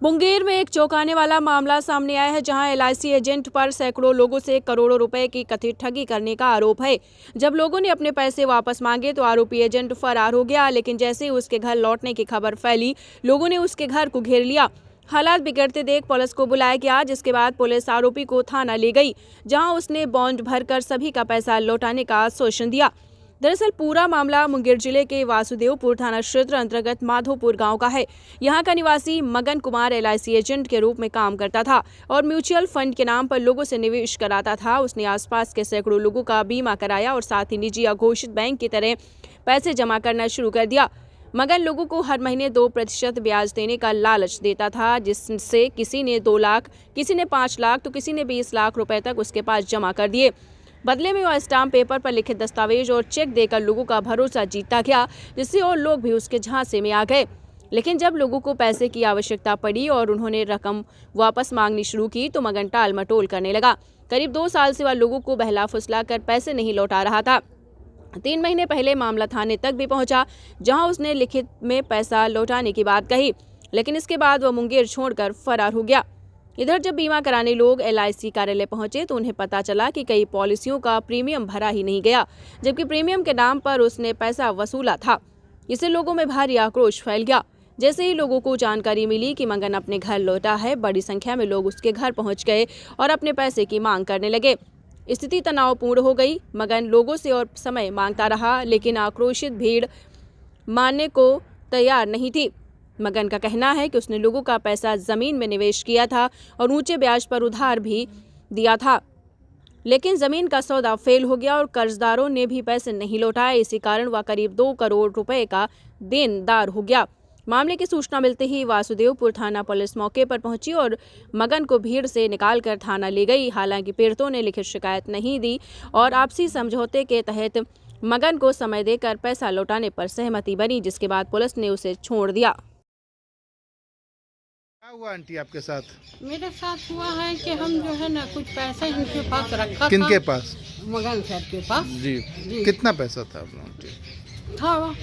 मुंगेर में एक चौंकाने वाला मामला सामने आया है, जहां एलआईसी एजेंट पर सैकड़ों लोगों से करोड़ों रुपए की कथित ठगी करने का आरोप है। जब लोगों ने अपने पैसे वापस मांगे तो आरोपी एजेंट फरार हो गया, लेकिन जैसे ही उसके घर लौटने की खबर फैली, लोगों ने उसके घर को घेर लिया। हालात बिगड़ते देख पुलिस को बुलाया गया, जिसके बाद पुलिस आरोपी को थाना ले गई, जहां उसने बॉन्ड भरकर सभी का पैसा लौटाने का आश्वासन दिया। दरअसल पूरा मामला मुंगेर जिले के वासुदेवपुर थाना क्षेत्र अंतर्गत माधोपुर गांव का है। यहां का निवासी मगन कुमार एलआईसी एजेंट के रूप में काम करता था और म्यूचुअल फंड के नाम पर लोगों से निवेश कराता था। उसने आसपास के सैकड़ों लोगों का बीमा कराया और साथ ही निजी या घोषित बैंक की तरह पैसे जमा करना शुरू कर दिया। मगन लोगों को हर महीने 2% ब्याज देने का लालच देता था, जिससे किसी ने 2 लाख, किसी ने 5 लाख तो किसी ने 20 लाख रुपए तक उसके पास जमा कर दिए। बदले में वह स्टाम्प पेपर पर लिखित दस्तावेज और चेक देकर लोगों का भरोसा जीतता गया, जिससे और लोग भी उसके झांसे में आ गए। लेकिन जब लोगों को पैसे की आवश्यकता पड़ी और उन्होंने रकम वापस मांगनी शुरू की तो मगन टाल मटोल करने लगा। करीब 2 साल से वह लोगों को बहला फुसला कर पैसे नहीं लौटा रहा था। 3 महीने पहले मामला थाने तक भी पहुंचा, जहां उसने लिखित में पैसा लौटाने की बात कही, लेकिन इसके बाद वह मुंगेर छोड़कर फरार हो गया। इधर जब बीमा कराने लोग एलआईसी कार्यालय पहुंचे तो उन्हें पता चला कि कई पॉलिसियों का प्रीमियम भरा ही नहीं गया, जबकि प्रीमियम के नाम पर उसने पैसा वसूला था। इससे लोगों में भारी आक्रोश फैल गया। जैसे ही लोगों को जानकारी मिली कि मगन अपने घर लौटा है, बड़ी संख्या में लोग उसके घर पहुंच गए और अपने पैसे की मांग करने लगे। स्थिति तनावपूर्ण हो गई। मगन लोगों से और समय मांगता रहा, लेकिन आक्रोशित भीड़ मानने को तैयार नहीं थी। मगन का कहना है कि उसने लोगों का पैसा जमीन में निवेश किया था और ऊंचे ब्याज पर उधार भी दिया था, लेकिन जमीन का सौदा फेल हो गया और कर्जदारों ने भी पैसे नहीं लौटाए। इसी कारण वह करीब 2 करोड़ रुपए का देनदार हो गया। मामले की सूचना मिलते ही वासुदेवपुर थाना पुलिस मौके पर पहुंची और मगन को भीड़ से निकालकर थाना ले गई। हालांकि पीड़ितों ने लिखित शिकायत नहीं दी और आपसी समझौते के तहत मगन को समय देकर पैसा लौटाने पर सहमति बनी, जिसके बाद पुलिस ने उसे छोड़ दिया। क्या हुआ आंटी आपके साथ? मेरे साथ हुआ है कि हम जो है ना कुछ पैसे इनके पास रखा किनके था। पास? मगन सर के पास जी। कितना पैसा था आप लोगों के? था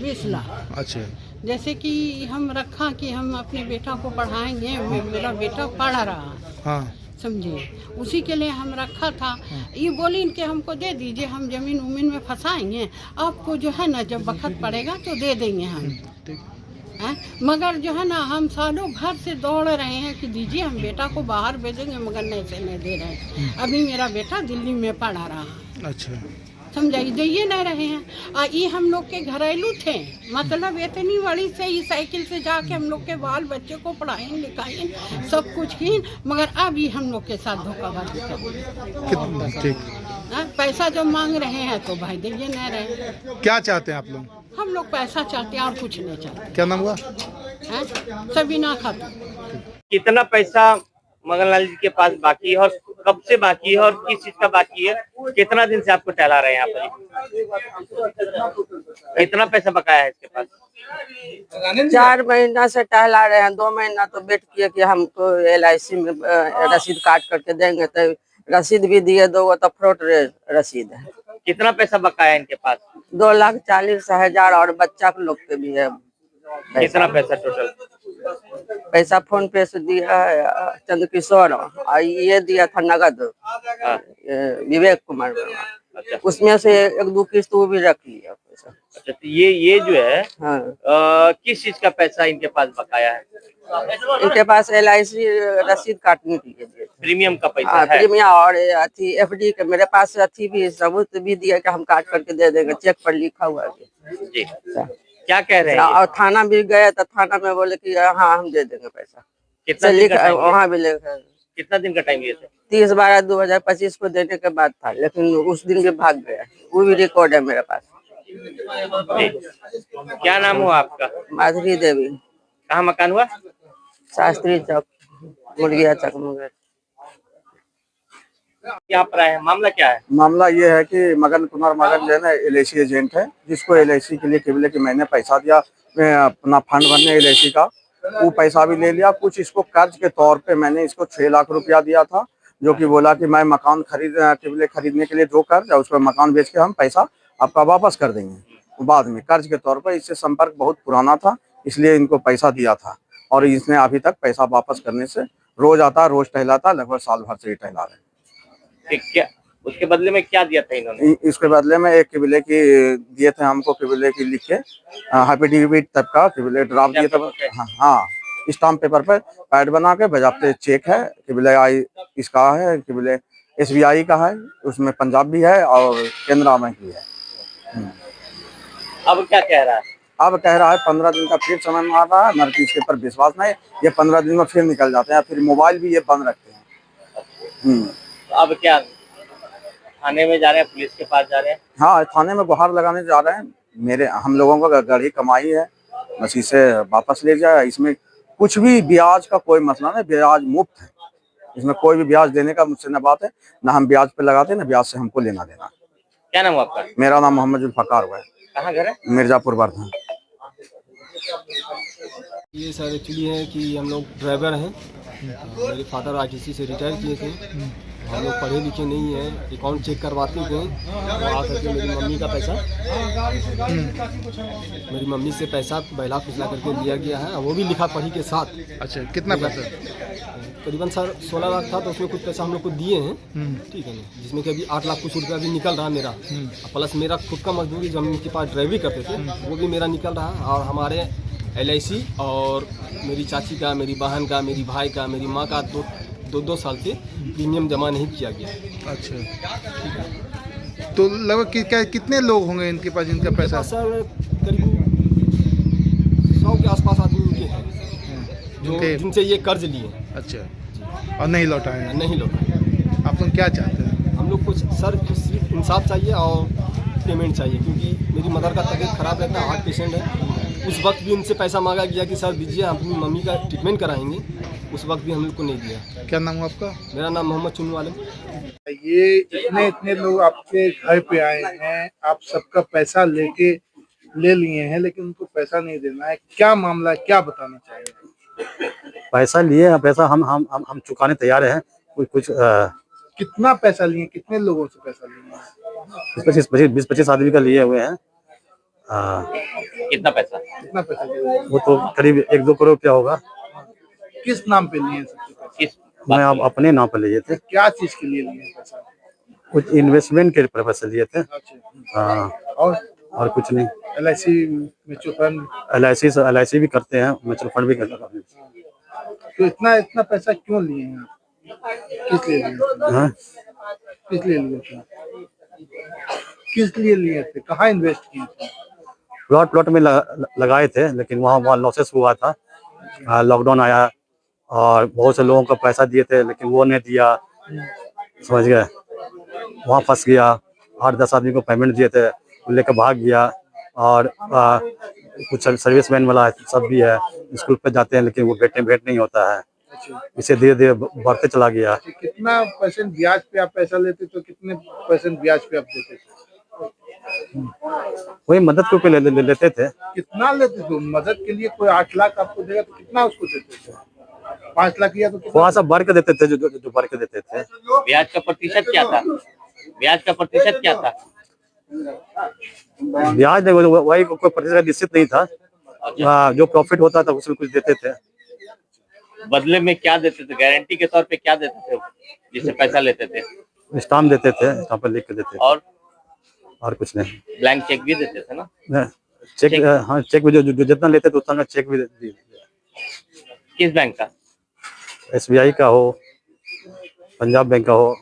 20 लाख। अच्छा। जैसे कि हम रखा कि हम अपने बेटा को पढ़ाएंगे, मेरा बेटा पढ़ रहा, हाँ। समझिए, उसी के लिए हम रखा था। ये बोली इनके हमको दे दीजिए, हम जमीन उमीन में फंसाएंगे, आपको जो है ना जब वक्त पड़ेगा तो दे देंगे हम। ठीक। मगर जो है ना हम सालों भर से दौड़ रहे हैं कि दीजिए हम बेटा को बाहर भेजेंगे, मगर नहीं दे रहे हैं। अभी मेरा बेटा दिल्ली में पढ़ा रहा। अच्छा। समझाइए, दिए नहीं रहे हैं। ये हम लोग के घरेलू थे, मतलब इतनी बड़ी से ही साइकिल से जाके हम लोग के बाल बच्चे को पढ़ाएं लिखाएं सब कुछ की, मगर अब ये हम लोग के साथ धोखाधड़ी कर। ठीक। पैसा जब मांग रहे हैं तो भाई दिए नहीं रहे। क्या चाहते हैं आप लोग? हम लोग पैसा चाहते हैं और कुछ नहीं चाहते। क्या नाम हुआ? सबीना खातून। कितना पैसा मगनलाल जी के पास बाकी है और कब से बाकी है और किस चीज का बाकी है? कितना दिन से आपको टहला रहे हैं यहाँ पर? कितना पैसा बकाया है इसके पास? 4 महीना से टहला रहे हैं। 2 महीना तो वेट किए कि हमको एलआईसी में रसीद काट करके देंगे, तो रसीद भी दिए, 2 तो फ्रॉड रसीद है। कितना पैसा बकाया है इनके पास? 2,40,000 और बच्चा के लोग के भी है। कितना पैसा टोटल? पैसा फोन पे से दिया है चंद्रकिशोर, और ये दिया था नगद विवेक कुमार वर्मा। अच्छा। उसमें से 1-2 किस्त वो भी रख लिया पैसा। अच्छा, तो ये जो है हाँ। किस चीज का पैसा इनके पास बकाया है? इनके पास एलआईसी रसीद काटने के लिए प्रीमियम का पैसा है? प्रीमियम और अथी एफडी के मेरे पास अथी भी सबूत भी दिया कि हम काट करके दे देंगे, चेक पर लिखा हुआ है जी। क्या कह रहे हैं? और थाना भी गए तो थाना में बोले कि हाँ हम दे देंगे पैसा। कितना दिन का टाइम? वहाँ भी लिखा। कितना दिन का टाइम लिए थे? 30/12/2025 को देने के बाद था, लेकिन उस दिन भी भाग गया। वो भी रिकॉर्ड है मेरे पास। क्या नाम हुआ आपका? माधुरी देवी। कहाँ मकान हुआ? शास्त्री चौक, मुर्गिया चौक मुंगेर। यहाँ पर आए हैं, मामला क्या है? मामला ये है कि मगन कुमार मगन जो है ना एलआईसी एजेंट है, जिसको एलआईसी के लिए केवल कि मैंने पैसा दिया अपना फंड भरने एलआईसी का, वो पैसा भी ले लिया। कुछ इसको कर्ज के तौर पे मैंने इसको 6 लाख रुपया दिया था, जो कि बोला कि मैं मकान खरीदने के लिए जो कर्ज है उसको मकान बेच के हम पैसा आपका वापस कर देंगे बाद में, कर्ज के तौर पर। इससे संपर्क बहुत पुराना था, इसलिए इनको पैसा दिया था। और इसने अभी तक पैसा वापस करने से रोज आता, रोज टहलाता, लगभग साल भर से ही टहला रहे हैं। क्या उसके बदले में क्या दिया था इन्होंने? इसके बदले में एक किबिले की दिए थे हमको, किबिले की लिख के एफिडेविट टाइप का किबिले ड्राफ्ट दिए थे। हाँ, स्टाम्प पेपर पर पैड बना के बजाते चेक है, किबिले आई इसका है, किबिले SBI का है, उसमें पंजाब भी है और केनरा बैंक भी है। अब क्या कह रहा है? अब कह रहा है 15 दिन का फिर समय मार रहा है, मेरे को इसके पर विश्वास नहीं। ये 15 दिन में फिर निकल जाते हैं, फिर मोबाइल भी ये बंद रखते हैं। अब क्या थाने में जा रहे हैं, पुलिस के पास जा रहे हैं? हाँ, थाने में गुहार लगाने जा रहे हैं। हम लोगों का गढ़ी कमाई है, बस इसे वापस ले जाए। इसमें कुछ भी ब्याज का कोई मसला नहीं, ब्याज मुफ्त है। इसमें कोई भी ब्याज देने का मुझसे न बात है, ना हम ब्याज पे लगाते, ना ब्याज से हमको लेना देना। क्या नाम है आपका? मेरा नाम मोहम्मद जुल्फकार हुआ है। कहाँ घर है? मिर्जापुर वर्धन। ये सर एक्चुअली है कि हम लोग ड्राइवर हैं। मेरे फादर RTC से रिटायर किए थे। हम लोग पढ़े लिखे नहीं हैं, अकाउंट चेक करवाते थे। आकर के मेरी मम्मी का पैसा, मेरी मम्मी से पैसा बहला फुसला करके लिया गया है, वो भी लिखा पढ़ी के साथ। अच्छा, कितना पैसा? करीबन सर 16 लाख था, तो उसमें कुछ पैसा हम लोग को दिए हैं, ठीक है ना, जिसमें कि अभी 8 लाख कुछ रुपया भी निकल रहा मेरा। प्लस मेरा खुद का मजदूरी जो हम इनके पास ड्राइवरी करते थे, वो भी मेरा निकल रहा है। और हमारे LIC और मेरी चाची का, मेरी बहन का, मेरी भाई का, मेरी माँ का दो साल से प्रीमियम जमा नहीं किया गया। अच्छा, तो लगभग कितने लोग होंगे इनके पास इनका पैसा? सर करीब 100 के आसपास आदमी उनके हैं जो जिनसे ये कर्ज लिए। अच्छा, और नहीं लौटाए हैं? नहीं लौटाए। आप लोग क्या चाहते हैं? हम लोग कुछ सर सिर्फ इंसाफ चाहिए और पेमेंट चाहिए, क्योंकि मेरी मदर का तबीयत खराब रहता है, हार्ट पेशेंट है। उस वक्त भी उनसे पैसा मांगा गया कि सर दीजिए, हम अपनी मम्मी का ट्रीटमेंट कराएंगे, उस वक्त भी हम लोग को नहीं दिया। क्या नाम है आपका? मेरा नाम मोहम्मद चुन्नू आलम। ये इतने लोग आपके घर पे आए हैं, आप सबका पैसा ले लिए हैं, लेकिन उनको पैसा नहीं देना है, क्या मामला है, क्या बताना चाहिए? पैसा लिए हैं, पैसा हम चुकाने तैयार हैं। कुछ कितना पैसा लिए, कितने लोगों से पैसा लिए? 20-25 आदमी का लिए हुए हैं। कितना पैसा? कितना पैसा लिए? वो तो करीब 1-2 करोड़ रुपया होगा। किस नाम पे लिए सबसे पैसा? किस मैं आप अपने नाम पर लिए थे। क्या चीज के लिए लिए पैसा? कुछ इन्वेस्टमेंट के पर्पज से लिए थे। अच्छा, और कुछ नहीं। LIC mutual fund? LIC भी करते हैं, म्यूचुअल फंड भी करते हैं। तो इतना पैसा क्यों लिए हैं? किस लिए लिए? हाँ? किस लिए लिए थे? किस लिए लिए थे? कहाँ इन्वेस्ट किए थे? प्लॉट में लगाए थे, लेकिन वहाँ लॉसेस हुआ था। लॉकडाउन आया और बहुत से लोगों को पैसा दिए थे, लेकिन वो नहीं दिया, समझ गए, वहाँ फंस गया। 8-10 आदमी को पेमेंट दिए थे, लेकर भाग गया। और कुछ सर्विसमैन वाला सब भी है, स्कूल पे जाते हैं, लेकिन वो भेंट नहीं होता है। इसे धीरे धीरे बढ़ते चला गया। कितना % ब्याज पे आप पैसा लेते, तो कितने % ब्याज पे आप देते थे? वही मदद के लेते थे। कितना लेते थे मदद के लिए? कोई 8 लाख आपको देगा तो कितना उसको देते थे? 5 लाख या तो वहाँ सब भर के देते थे, जो भर के देते थे। ब्याज का प्रतिशत क्या था? ब्याज का प्रतिशत क्या था? ब्याज वही कोई प्रतिशत निश्चित नहीं था। जो प्रॉफिट होता था उसमें कुछ देते थे। बदले में क्या देते थे? गारंटी के तौर पे क्या देते थे जिससे पैसा लेते थे? स्टाम्प देते थे, स्टाम्प पर लिख के देते थे। और कुछ नहीं। ब्लैंक चेक भी देते थे ना? चेक, हाँ, चेक भी जो जितना लेते थे उतना का चेक भी देते। किस बैंक का? SBI का हो, पंजाब बैंक का हो।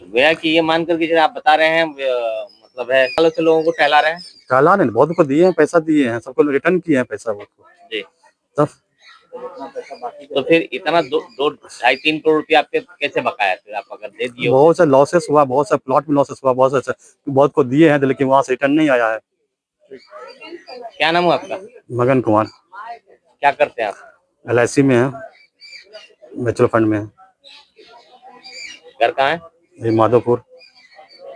गया कि ये मान करके आप बता रहे हैं, मतलब है सालों से लोगों को टहला रहे हैं? टहला नहीं, बहुत को दिए हैं, पैसा दिए हैं, सबको रिटर्न किए हैं पैसा वो जी। तब तो फिर इतना 2-2.5-3 करोड़ रुपया आपके कैसे बकाया? फिर आप अगर दे दिए? बहुत से लॉसेस हुआ, बहुत से प्लॉट में लॉसेस हुआ, बहुत को दिए हैं, लेकिन वहाँ से रिटर्न नहीं आया है। क्या नाम है आपका? मगन कुमार। क्या करते हैं आप? LIC में है, म्यूचुअल फंड में है। घर कहाँ है? ये माधोपुर।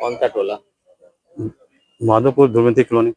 कौन सा टोला? माधोपुर, धुरवंती कॉलोनी।